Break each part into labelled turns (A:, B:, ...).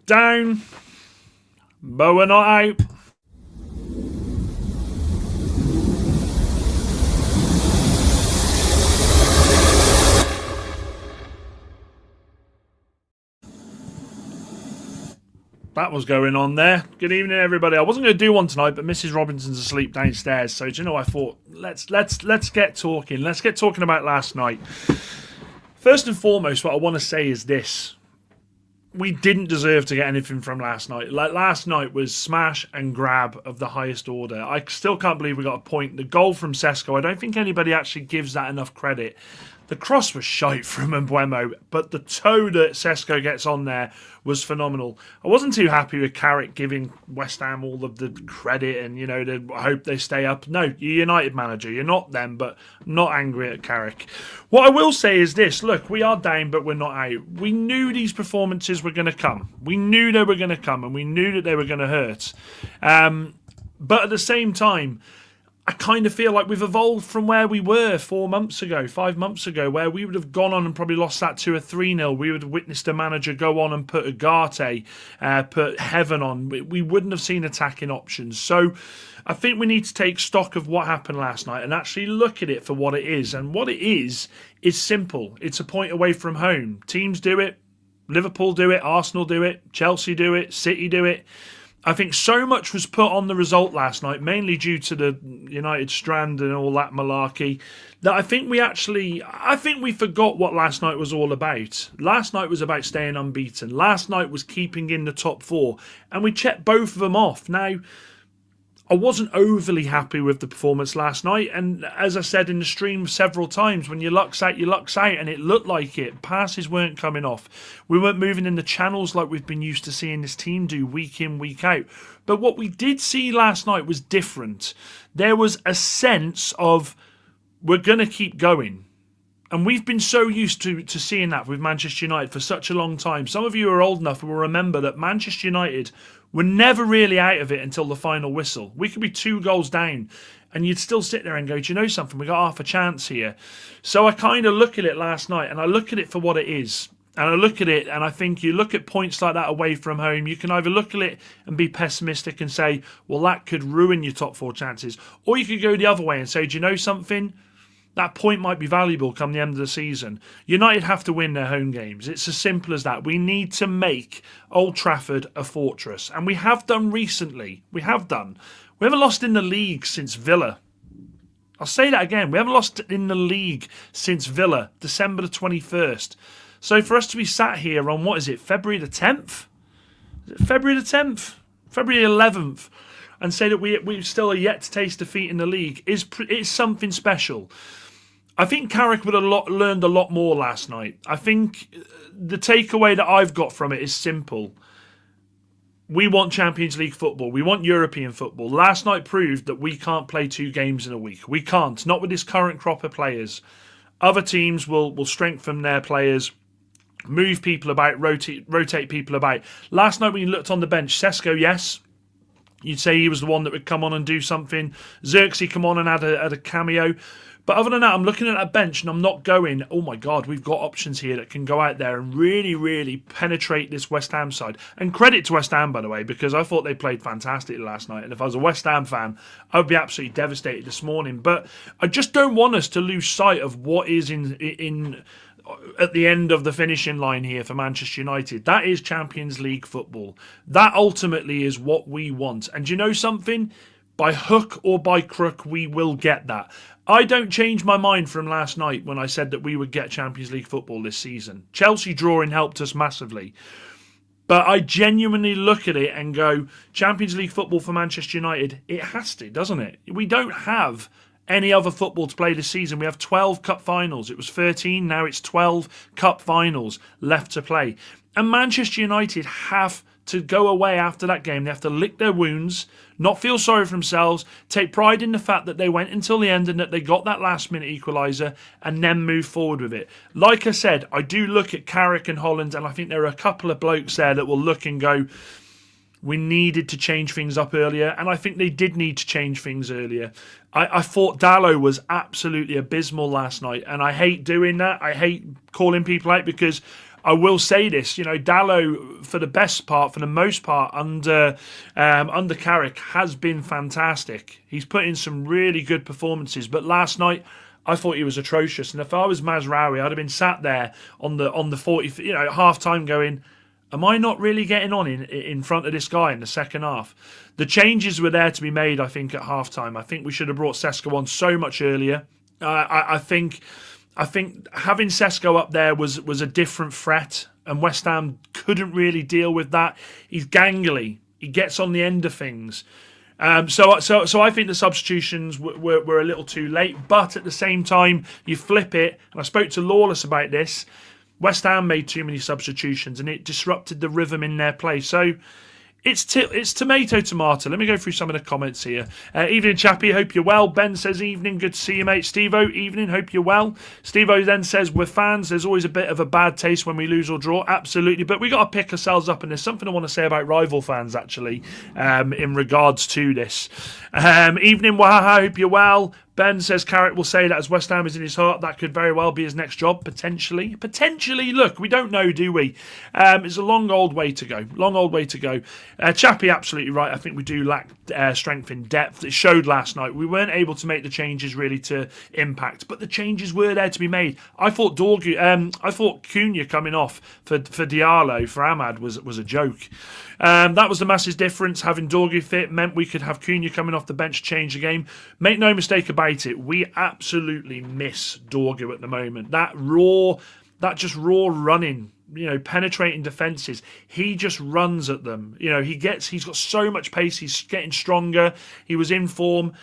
A: Down, but we're not out. That was going on there. Good evening, everybody. I wasn't going to do one tonight, but Mrs. Robinson's asleep downstairs. So, do you know, I thought let's get talking. Let's get talking about last night. First and foremost, what I want to say is this: we didn't deserve to get anything from last night. Like, last night was smash and grab of the highest order. I still can't believe we got a point. The goal from Sesko, I don't think anybody actually gives that enough credit. The cross was shite from Mbuemo, but the toe that Sesko gets on there was phenomenal. I wasn't too happy with Carrick giving West Ham all of the credit and, you know, I hope they stay up. No, you're United manager. You're not them, but I'm not angry at Carrick. What I will say is this. Look, we are down, but we're not out. We knew these performances were going to come. We knew they were going to come, and we knew that they were going to hurt. But at the same time, I kind of feel like we've evolved from where we were 5 months ago, where we would have gone on and probably lost that 2 or 3-0. We would have witnessed a manager go on and put Ugarte, put Heaven on. We wouldn't have seen attacking options. So I think we need to take stock of what happened last night and actually look at it for what it is. And what it is simple. It's a point away from home. Teams do it. Liverpool do it. Arsenal do it. Chelsea do it. City do it. I think so much was put on the result last night, mainly due to the United strand and all that malarkey, that I think we forgot what last night was all about. Last night was about staying unbeaten. Last night was keeping in the top 4, and we checked both of them off. Now, I wasn't overly happy with the performance last night, and as I said in the stream several times, when your luck's out, and it looked like it. Passes weren't coming off. We weren't moving in the channels like we've been used to seeing this team do week in, week out. But what we did see last night was different. There was a sense of, we're going to keep going. And we've been so used to seeing that with Manchester United for such a long time. Some of you are old enough and will remember that Manchester United were never really out of it until the final whistle. We could be 2 goals down and you'd still sit there and go, do you know something? We got half a chance here. So I kind of look at it last night and I look at it for what it is. And I look at it and I think you look at points like that away from home, you can either look at it and be pessimistic and say, well, that could ruin your top 4 chances. Or you could go the other way and say, do you know something? That point might be valuable come the end of the season. United have to win their home games. It's as simple as that. We need to make Old Trafford a fortress. And we have done recently. We have done. We haven't lost in the league since Villa. I'll say that again. We haven't lost in the league since Villa, December the 21st. So for us to be sat here on, what is it, February the 10th? Is it February the 10th? February 11th. And say that we still are yet to taste defeat in the league is something special. I think Carrick would have learned a lot more last night. I think the takeaway that I've got from it is simple. We want Champions League football. We want European football. Last night proved that we can't play 2 games in a week. We can't. Not with this current crop of players. Other teams will strengthen their players, move people about, rotate people about. Last night when you looked on the bench, Sesko, yes. You'd say he was the one that would come on and do something. Xerxes come on and add a cameo. But other than that, I'm looking at that bench and I'm not going, oh my God, we've got options here that can go out there and really, really penetrate this West Ham side. And credit to West Ham, by the way, because I thought they played fantastically last night. And if I was a West Ham fan, I would be absolutely devastated this morning. But I just don't want us to lose sight of what is in at the end of the finishing line here for Manchester United. That is Champions League football. That ultimately is what we want. And you know something? By hook or by crook, we will get that. I don't change my mind from last night when I said that we would get Champions League football this season. Chelsea drawing helped us massively. But I genuinely look at it and go, Champions League football for Manchester United, it has to, doesn't it? We don't have any other football to play this season. We have 12 cup finals. It was 13, now it's 12 cup finals left to play. And Manchester United have to go away after that game. They have to lick their wounds, not feel sorry for themselves, take pride in the fact that they went until the end and that they got that last-minute equaliser and then move forward with it. Like I said, I do look at Carrick and Holland, and I think there are a couple of blokes there that will look and go, we needed to change things up earlier, and I think they did need to change things earlier. I thought Dallo was absolutely abysmal last night, and I hate doing that. I hate calling people out because I will say this, Dallo, for the most part, under Carrick, has been fantastic. He's put in some really good performances, but last night I thought he was atrocious. And if I was Mazraoui, I'd have been sat there on the 40, at half time going, am I not really getting on in front of this guy in the second half? The changes were there to be made, I think, at half time. I think we should have brought Sesko on so much earlier. I think having Sesko up there was a different threat, and West Ham couldn't really deal with that. He's gangly. He gets on the end of things. So I think the substitutions were a little too late. But at the same time, you flip it, and I spoke to Lawless about this. West Ham made too many substitutions, and it disrupted the rhythm in their play. So it's tomato. Let me go through some of the comments here. Evening, chappy. Hope you're well. Ben says, evening. Good to see you, mate. Steve-O, evening. Hope you're well. Steve-O then says, we're fans. There's always a bit of a bad taste when we lose or draw. Absolutely. But we got to pick ourselves up. And there's something I want to say about rival fans, actually, in regards to this. Evening, Wahaha. Hope you're well. Ben says Carrick will say that as West Ham is in his heart, that could very well be his next job, potentially. Potentially, look, we don't know, do we? It's a long old way to go. Chappie, absolutely right. I think we do lack strength in depth. It showed last night. We weren't able to make the changes really to impact, but the changes were there to be made. I thought Cunha coming off for Diallo, for Ahmad, was a joke. That was the massive difference. Having Dorgu fit meant we could have Cunha coming off the bench to change the game. Make no mistake about it, we absolutely miss Dorgu at the moment. That just raw running, penetrating defences. He just runs at them. He's got so much pace. He's getting stronger. He was in form.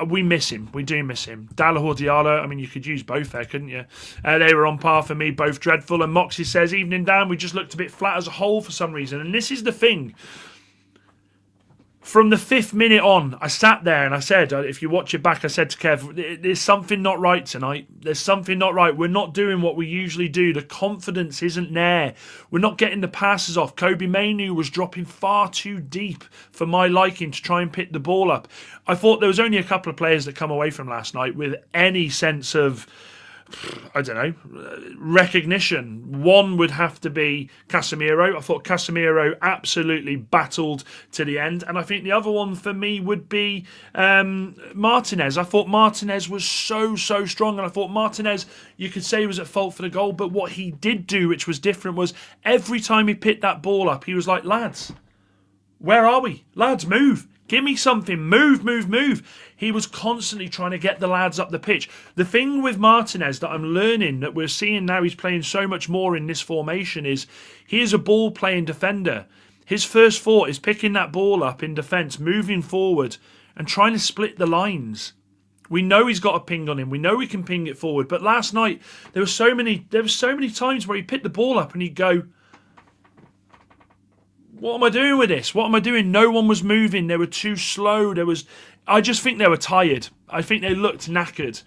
A: We miss him. We do miss him. Dallo or Diallo, I mean, you could use both there, couldn't you? They were on par for me, both dreadful. And Moxie says, evening, Dan, we just looked a bit flat as a whole for some reason. And this is the thing. From the 5th minute on, I sat there and I said, if you watch it back, I said to Kev, there's something not right tonight. There's something not right. We're not doing what we usually do. The confidence isn't there. We're not getting the passes off. Kobe Mainu was dropping far too deep for my liking to try and pick the ball up. I thought there was only a couple of players that come away from last night with any sense of, I don't know, recognition. One would have to be Casemiro. I thought Casemiro absolutely battled to the end. And I think the other one for me would be Martinez. I thought Martinez was so strong. And I thought Martinez, you could say he was at fault for the goal. But what he did do, which was different, was every time he picked that ball up, he was like, lads, where are we? Lads, move. Give me something. Move. He was constantly trying to get the lads up the pitch. The thing with Martinez that I'm learning, that we're seeing now he's playing so much more in this formation, is he is a ball-playing defender. His first thought is picking that ball up in defence, moving forward and trying to split the lines. We know he's got a ping on him. We know we can ping it forward. But last night, there were so many times where he picked the ball up and he'd go, what am I doing with this? What am I doing? No one was moving. They were too slow. I just think they were tired. I think they looked knackered.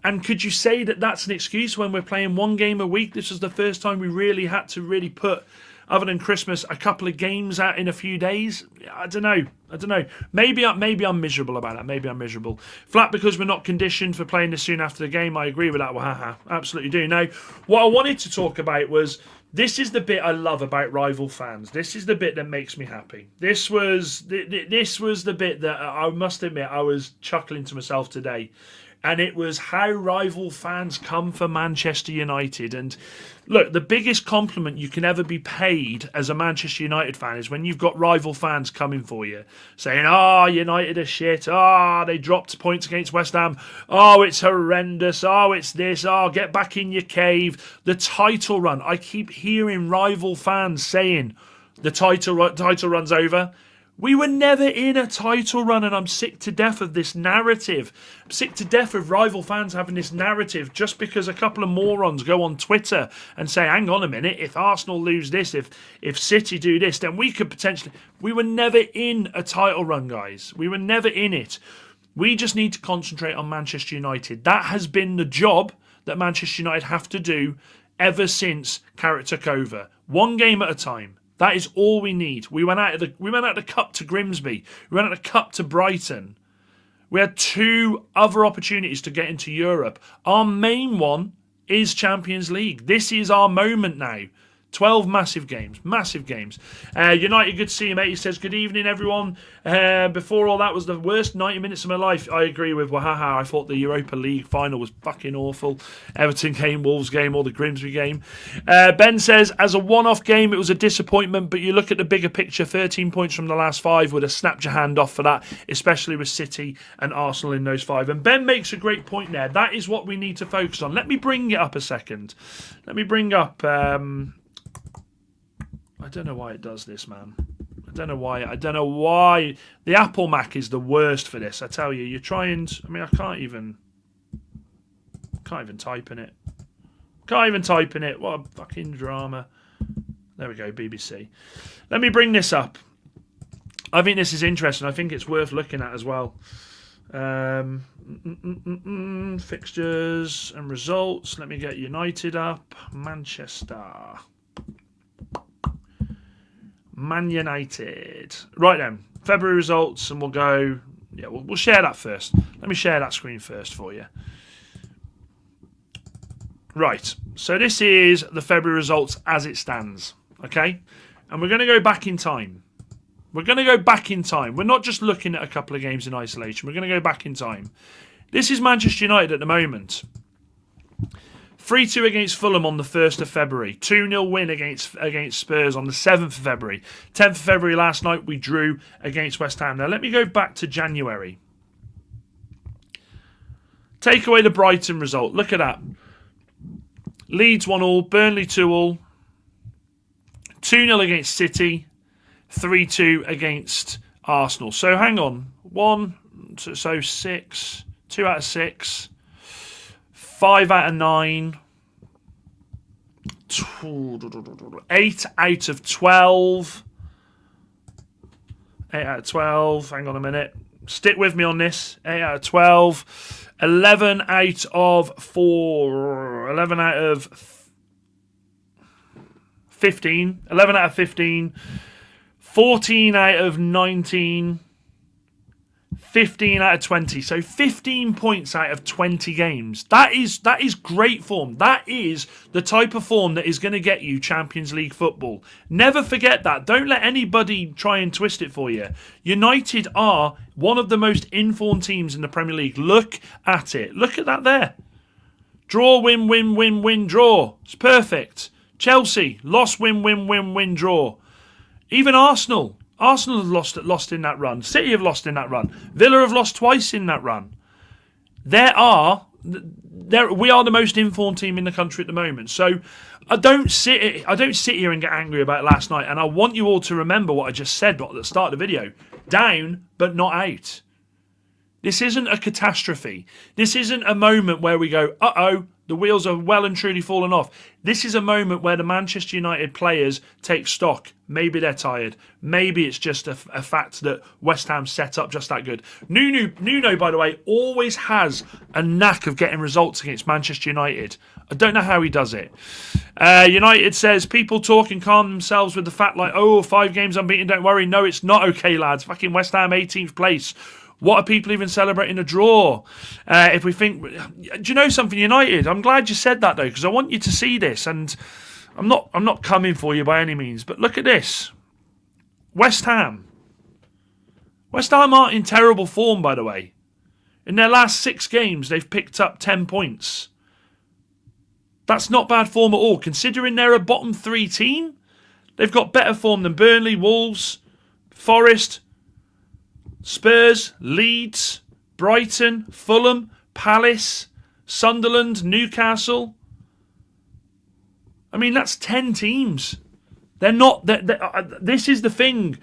A: And could you say that that's an excuse when we're playing one game a week? This was the first time we really had to really put, other than Christmas, a couple of games out in a few days. I don't know. Maybe I'm miserable about that. Maybe I'm miserable. Flat because we're not conditioned for playing this soon after the game. I agree with that. Wahaha. Absolutely do. Now, what I wanted to talk about was, this is the bit I love about rival fans. This is the bit that makes me happy. This was the bit that I must admit I was chuckling to myself today. And it was how rival fans come for Manchester United. And look, the biggest compliment you can ever be paid as a Manchester United fan is when you've got rival fans coming for you, saying, United are shit. They dropped points against West Ham. It's horrendous. It's this. Get back in your cave. The title run. I keep hearing rival fans saying the title run's over. We were never in a title run, and I'm sick to death of this narrative. I'm sick to death of rival fans having this narrative just because a couple of morons go on Twitter and say, hang on a minute, if Arsenal lose this, if City do this, then we could potentially... We were never in a title run, guys. We were never in it. We just need to concentrate on Manchester United. That has been the job that Manchester United have to do ever since Carrick took over. One game at a time. That is all we need. We went out of the cup to Grimsby. We went out of the cup to Brighton. We had 2 other opportunities to get into Europe. Our main one is Champions League. This is our moment now. 12 massive games. Massive games. United, good to see you, mate. He says, good evening, everyone. Before all that was the worst 90 minutes of my life. I agree with Wahaha. I thought the Europa League final was fucking awful. Everton game, Wolves game, or the Grimsby game. Ben says, as a one-off game, it was a disappointment, but you look at the bigger picture, 13 points from the last 5 would have snapped your hand off for that, especially with City and Arsenal in those 5. And Ben makes a great point there. That is what we need to focus on. Let me bring it up a second. Let me bring up... I don't know why it does this, man. I don't know why. The Apple Mac is the worst for this. I tell you, you're trying. I can't even type in it. Can't even type in it. What a fucking drama. There we go, BBC. Let me bring this up. I think this is interesting. I think it's worth looking at as well. Fixtures and results. Let me get United up. Manchester. Man United. Right then, February results, and we'll go... Yeah, we'll share that first. Let me share that screen first for you. Right, so this is the February results as it stands, okay? And we're going to go back in time. We're going to go back in time. We're not just looking at a couple of games in isolation. We're going to go back in time. This is Manchester United at the moment. 3-2 against Fulham on the 1st of February. 2-0 win against Spurs on the 7th of February. 10th of February last night, we drew against West Ham. Now, let me go back to January. Take away the Brighton result. Look at that. Leeds 1-1, Burnley 2-2. 2-0 against City. 3-2 against Arsenal. So, hang on. 6. 2 out of 6. 5 out of 9. 8 out of 12. 8 out of 12. Hang on a minute. Stick with me on this. 8 out of 12. 11 out of 4. 11 out of 15. 11 out of 15. 14 out of 19. 15 out of 20. So 15 points out of 20 games. That is great form. That is the type of form that is going to get you Champions League football. Never forget that. Don't let anybody try and twist it for you. United are one of the most informed teams in the Premier League. Look at it. Look at that there. Draw, win, win, win, win, draw. It's perfect. Chelsea, lost, win, win, win, win, draw. Even Arsenal have lost in that run. City have lost in that run. Villa have lost twice in that run. We are the most informed team in the country at the moment. So I don't sit here and get angry about last night. And I want you all to remember what I just said at the start of the video. Down, but not out. This isn't a catastrophe. This isn't a moment where we go, uh-oh, the wheels are well and truly fallen off. This is a moment where the Manchester United players take stock. Maybe they're tired. Maybe it's just a fact that West Ham set up just that good. Nuno, by the way, always has a knack of getting results against Manchester United. I don't know how he does it. United says, people talk and calm themselves with the fact like, 5 games unbeaten, don't worry. No, it's not okay, lads. Fucking West Ham 18th place. What are people even celebrating a draw? If we think... Do you know something, United? I'm glad you said that, though, because I want you to see this. And I'm not coming for you by any means. But look at this. West Ham. West Ham aren't in terrible form, by the way. In their last 6 games, they've picked up 10 points. That's not bad form at all. Considering they're a bottom 3 team, they've got better form than Burnley, Wolves, Forest... Spurs, Leeds, Brighton, Fulham, Palace, Sunderland, Newcastle. I mean, that's 10 teams. They're not... this is the thing.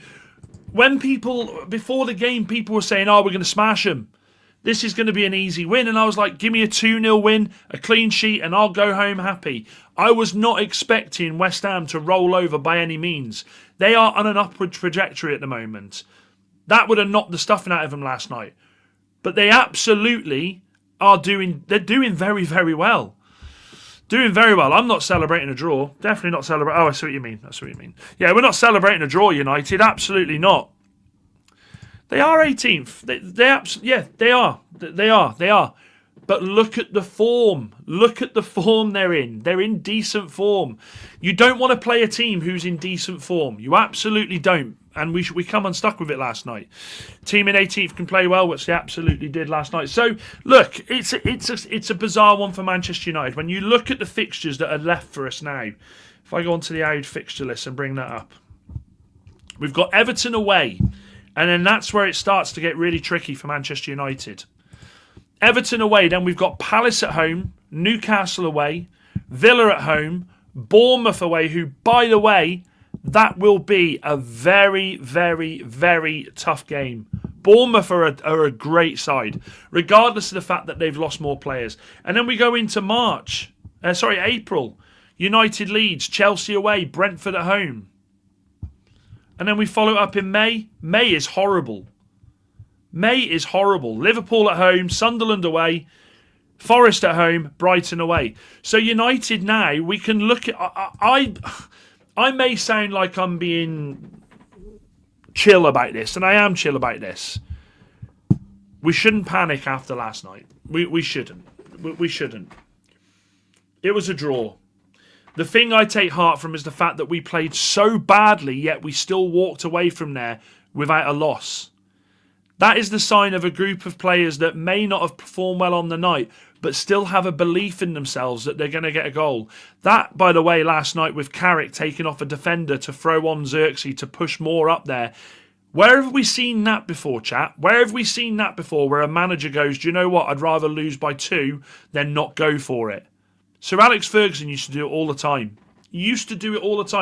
A: When before the game, people were saying, we're going to smash them. This is going to be an easy win. And I was like, give me a 2-0 win, a clean sheet, and I'll go home happy. I was not expecting West Ham to roll over by any means. They are on an upward trajectory at the moment. That would have knocked the stuffing out of them last night. But they absolutely are doing... They're doing very, very well. Doing very well. I'm not celebrating a draw. Definitely not celebrating... I see what you mean. Yeah, we're not celebrating a draw, United. Absolutely not. They are 18th. They are. But look at the form. Look at the form they're in. They're in decent form. You don't want to play a team who's in decent form. You absolutely don't. And we come unstuck with it last night. Team in 18th can play well, which they absolutely did last night. So, look, it's a bizarre one for Manchester United. When you look at the fixtures that are left for us now, if I go onto the Aud fixture list and bring that up, we've got Everton away. And then that's where it starts to get really tricky for Manchester United. Everton away, then we've got Palace at home, Newcastle away, Villa at home, Bournemouth away, who, by the way, that will be a very, very, very tough game. Bournemouth are a great side, regardless of the fact that they've lost more players. And then we go into April. United Leeds, Chelsea away, Brentford at home. And then we follow up in May. May is horrible. Liverpool at home, Sunderland away, Forest at home, Brighton away. So United now, we can look at... I may sound like I'm being chill about this, and I am chill about this. We shouldn't panic after last night. We shouldn't. We shouldn't. It was a draw. The thing I take heart from is the fact that we played so badly, yet we still walked away from there without a loss. That is the sign of a group of players that may not have performed well on the night, but still have a belief in themselves that they're going to get a goal. That, by the way, last night with Carrick taking off a defender to throw on Xerxes to push more up there. Where have we seen that before, chat? Where have we seen that before where a manager goes, do you know what, I'd rather lose by 2 than not go for it? Sir Alex Ferguson used to do it all the time.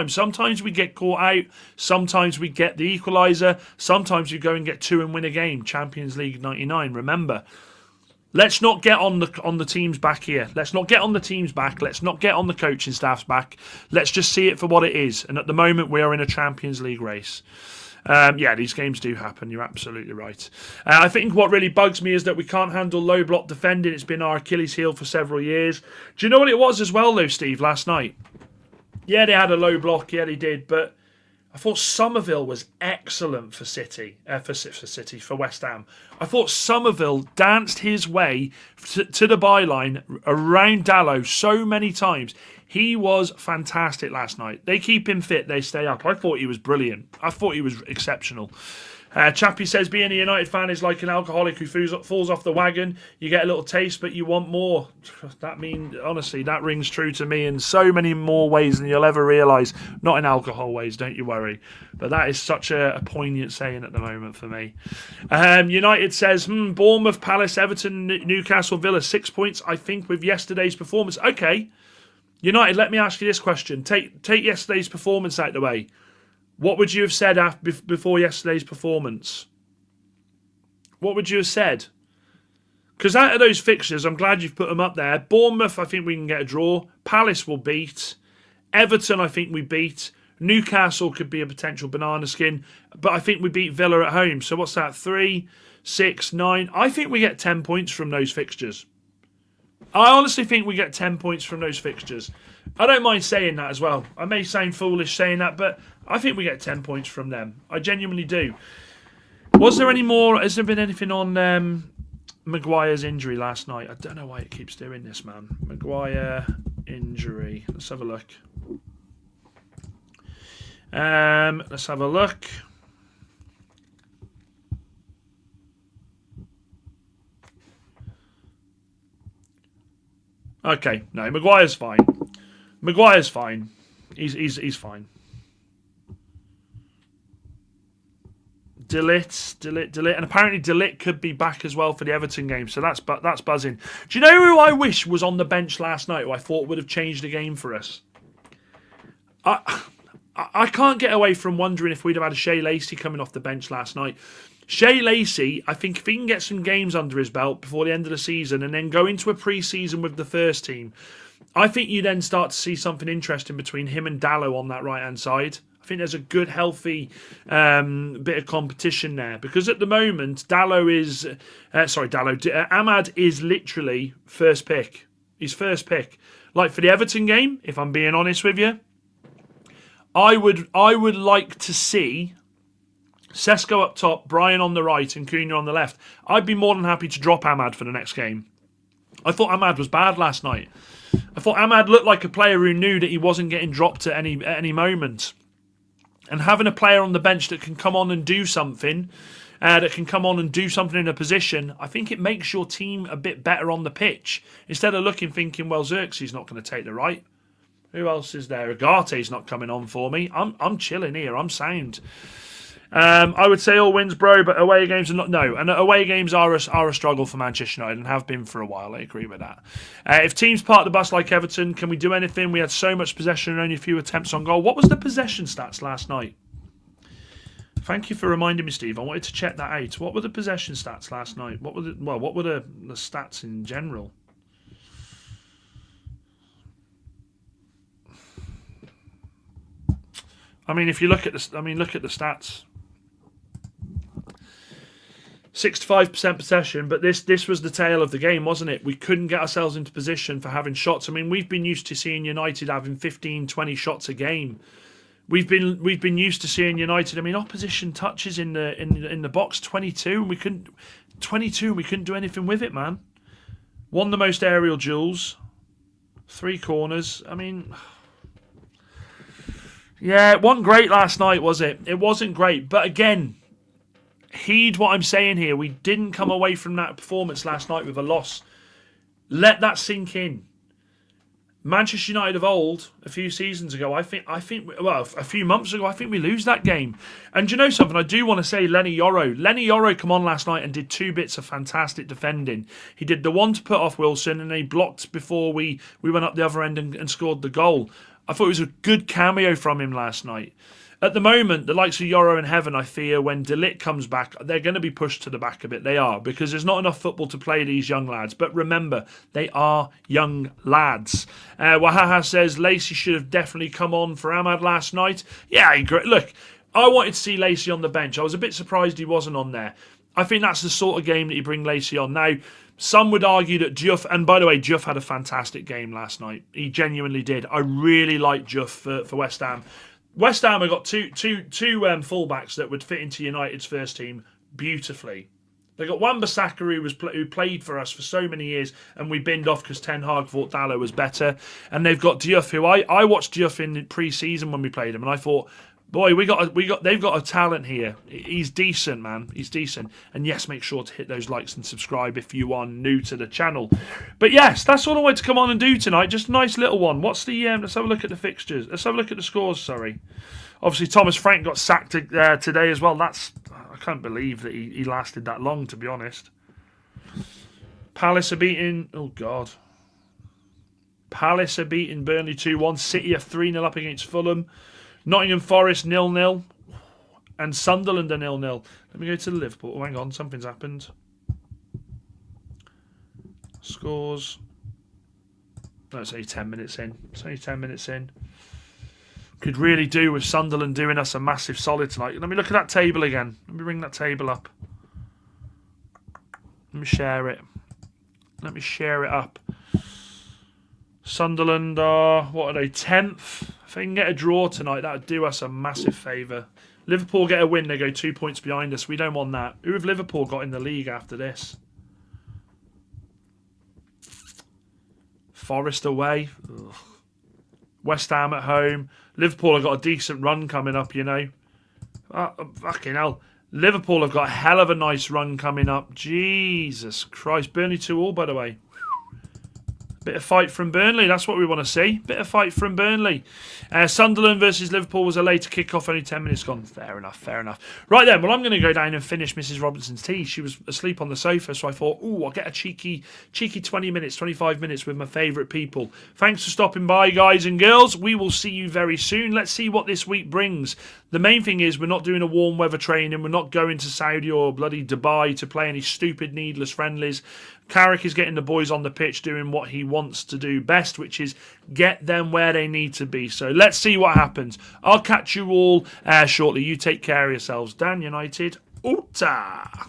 A: Sometimes we get caught out. Sometimes we get the equaliser. Sometimes we go and get 2 and win a game. Champions League 99, remember. Let's not get on the team's back here. Let's not get on the team's back. Let's not get on the coaching staff's back. Let's just see it for what it is. And at the moment, we are in a Champions League race. These games do happen. You're absolutely right. I think what really bugs me is that we can't handle low block defending. It's been our Achilles heel for several years. Do you know what it was as well, though, Steve, last night? Yeah, they had a low block. Yeah, they did. But I thought Somerville was excellent for for West Ham. I thought Somerville danced his way to the byline around Dalot so many times. He was fantastic last night. They keep him fit, they stay up. I thought he was brilliant. I thought he was exceptional. Chappie says, being a United fan is like an alcoholic who falls off the wagon. You get a little taste, but you want more. Honestly, that rings true to me in so many more ways than you'll ever realise. Not in alcohol ways, don't you worry. But that is such a poignant saying at the moment for me. United says, Bournemouth, Palace, Everton, Newcastle, Villa, 6 points, I think, with yesterday's performance. Okay, United, let me ask you this question. Take yesterday's performance out of the way. What would you have said before yesterday's performance? What would you have said? Because out of those fixtures, I'm glad you've put them up there. Bournemouth, I think we can get a draw. Palace will beat. Everton, I think we beat. Newcastle could be a potential banana skin. But I think we beat Villa at home. So what's that? 3, 6, 9. I think we get 10 points from those fixtures. I honestly think we get 10 points from those fixtures. I don't mind saying that as well. I may sound foolish saying that, but I think we get 10 points from them. I genuinely do. Was there any more? Has there been anything on Maguire's injury last night? I don't know why it keeps doing this, man. Maguire injury. Let's have a look. Let's have a look. Okay, no, Maguire's fine. Maguire's fine. He's fine. Delete. And apparently Delete could be back as well for the Everton game. So that's buzzing. Do you know who I wish was on the bench last night who I thought would have changed the game for us? I can't get away from wondering if we'd have had a Shea Lacey coming off the bench last night. Shea Lacey, I think if he can get some games under his belt before the end of the season and then go into a pre-season with the first team, I think you then start to see something interesting between him and Dalot on that right-hand side. I think there's a good, healthy bit of competition there. Because at the moment, Ahmad is literally first pick. He's first pick. Like for the Everton game, if I'm being honest with you, I would like to see Sesko up top, Brian on the right and Cunha on the left. I'd be more than happy to drop Ahmad for the next game. I thought Ahmad was bad last night. I thought Ahmad looked like a player who knew that he wasn't getting dropped at any moment. And having a player on the bench that can come on and do something, in a position, I think it makes your team a bit better on the pitch. Instead of thinking, well, Xerxes not going to take the right. Who else is there? Agate's not coming on for me. I'm chilling here. I'm sound. I would say all wins, bro, but away games are not. No, and away games are a struggle for Manchester United and have been for a while. I agree with that. If teams park the bus like Everton, can we do anything? We had so much possession and only a few attempts on goal. What was the possession stats last night? Thank you for reminding me, Steve. I wanted to check that out. What were the possession stats last night? What were the stats in general? I mean, if you look at the stats. 65% possession, but this was the tail of the game, wasn't it? We couldn't get ourselves into position for having shots. I mean, we've been used to seeing United having 15, 20 shots a game. We've been used to seeing United. I mean, opposition touches in the box 22, and we couldn't do anything with it, man. Won the most aerial duels, 3 corners. I mean, yeah, it wasn't great last night, was it? It wasn't great, but again, heed what I'm saying here. We didn't come away from that performance last night with a loss. Let that sink in. Manchester United of old, a few seasons ago, a few months ago, I think we lose that game. And do you know something? I do want to say Lenny Yoro. Lenny Yoro come on last night and did 2 bits of fantastic defending. He did the one to put off Wilson, and he blocked before we went up the other end and scored the goal. I thought it was a good cameo from him last night. At the moment, the likes of Yoro and Heaven, I fear, when De Ligt comes back, they're going to be pushed to the back a bit. They are, because there's not enough football to play these young lads. But remember, they are young lads. Wahaha says Lacey should have definitely come on for Ahmad last night. Yeah, I agree. Look, I wanted to see Lacey on the bench. I was a bit surprised he wasn't on there. I think that's the sort of game that you bring Lacey on. Now, some would argue that Diouf, and by the way, Diouf had a fantastic game last night. He genuinely did. I really like Diouf for West Ham. West Ham have got two fullbacks that would fit into United's first team beautifully. They got Wan-Bissaka who played for us for so many years, and we binned off because Ten Hag thought Dalot was better. And they've got Diouf, who I watched Diouf in pre-season when we played him, and I thought, boy, they've got a talent here. He's decent, man. He's decent. And yes, make sure to hit those likes and subscribe if you are new to the channel. But yes, that's all I wanted to come on and do tonight. Just a nice little one. What's the? Let's have a look at the fixtures. Let's have a look at the scores. Sorry. Obviously, Thomas Frank got sacked today as well. I can't believe that he lasted that long, to be honest. Palace are beating. Oh God. Palace are beating Burnley 2-1. City are 3-0 up against Fulham. Nottingham Forest 0-0 and Sunderland are 0-0. Let me go to Liverpool. Oh, hang on, something's happened. Scores. No, it's only 10 minutes in. Could really do with Sunderland doing us a massive solid tonight. Let me look at that table again. Let me bring that table up. Let me share it. Let me share it up. Sunderland are, what are they, 10th? If they can get a draw tonight, that would do us a massive favour. Liverpool get a win, they go 2 points behind us. We don't want that. Who have Liverpool got in the league after this? Forest away. Ugh. West Ham at home. Liverpool have got a decent run coming up, you know. Fucking hell. Liverpool have got a hell of a nice run coming up. Jesus Christ. Burnley 2-2, by the way. Bit of fight from Burnley. That's what we want to see. Bit of fight from Burnley. Sunderland versus Liverpool was a later kick-off. Only 10 minutes gone. Fair enough. Fair enough. Right then. Well, I'm going to go down and finish Mrs. Robinson's tea. She was asleep on the sofa, so I thought, ooh, I'll get a cheeky 20 minutes, 25 minutes with my favourite people. Thanks for stopping by, guys and girls. We will see you very soon. Let's see what this week brings. The main thing is we're not doing a warm weather training. We're not going to Saudi or bloody Dubai to play any stupid, needless friendlies. Carrick is getting the boys on the pitch doing what he wants to do best, which is get them where they need to be. So let's see what happens. I'll catch you all shortly. You take care of yourselves. Dan United, Uta!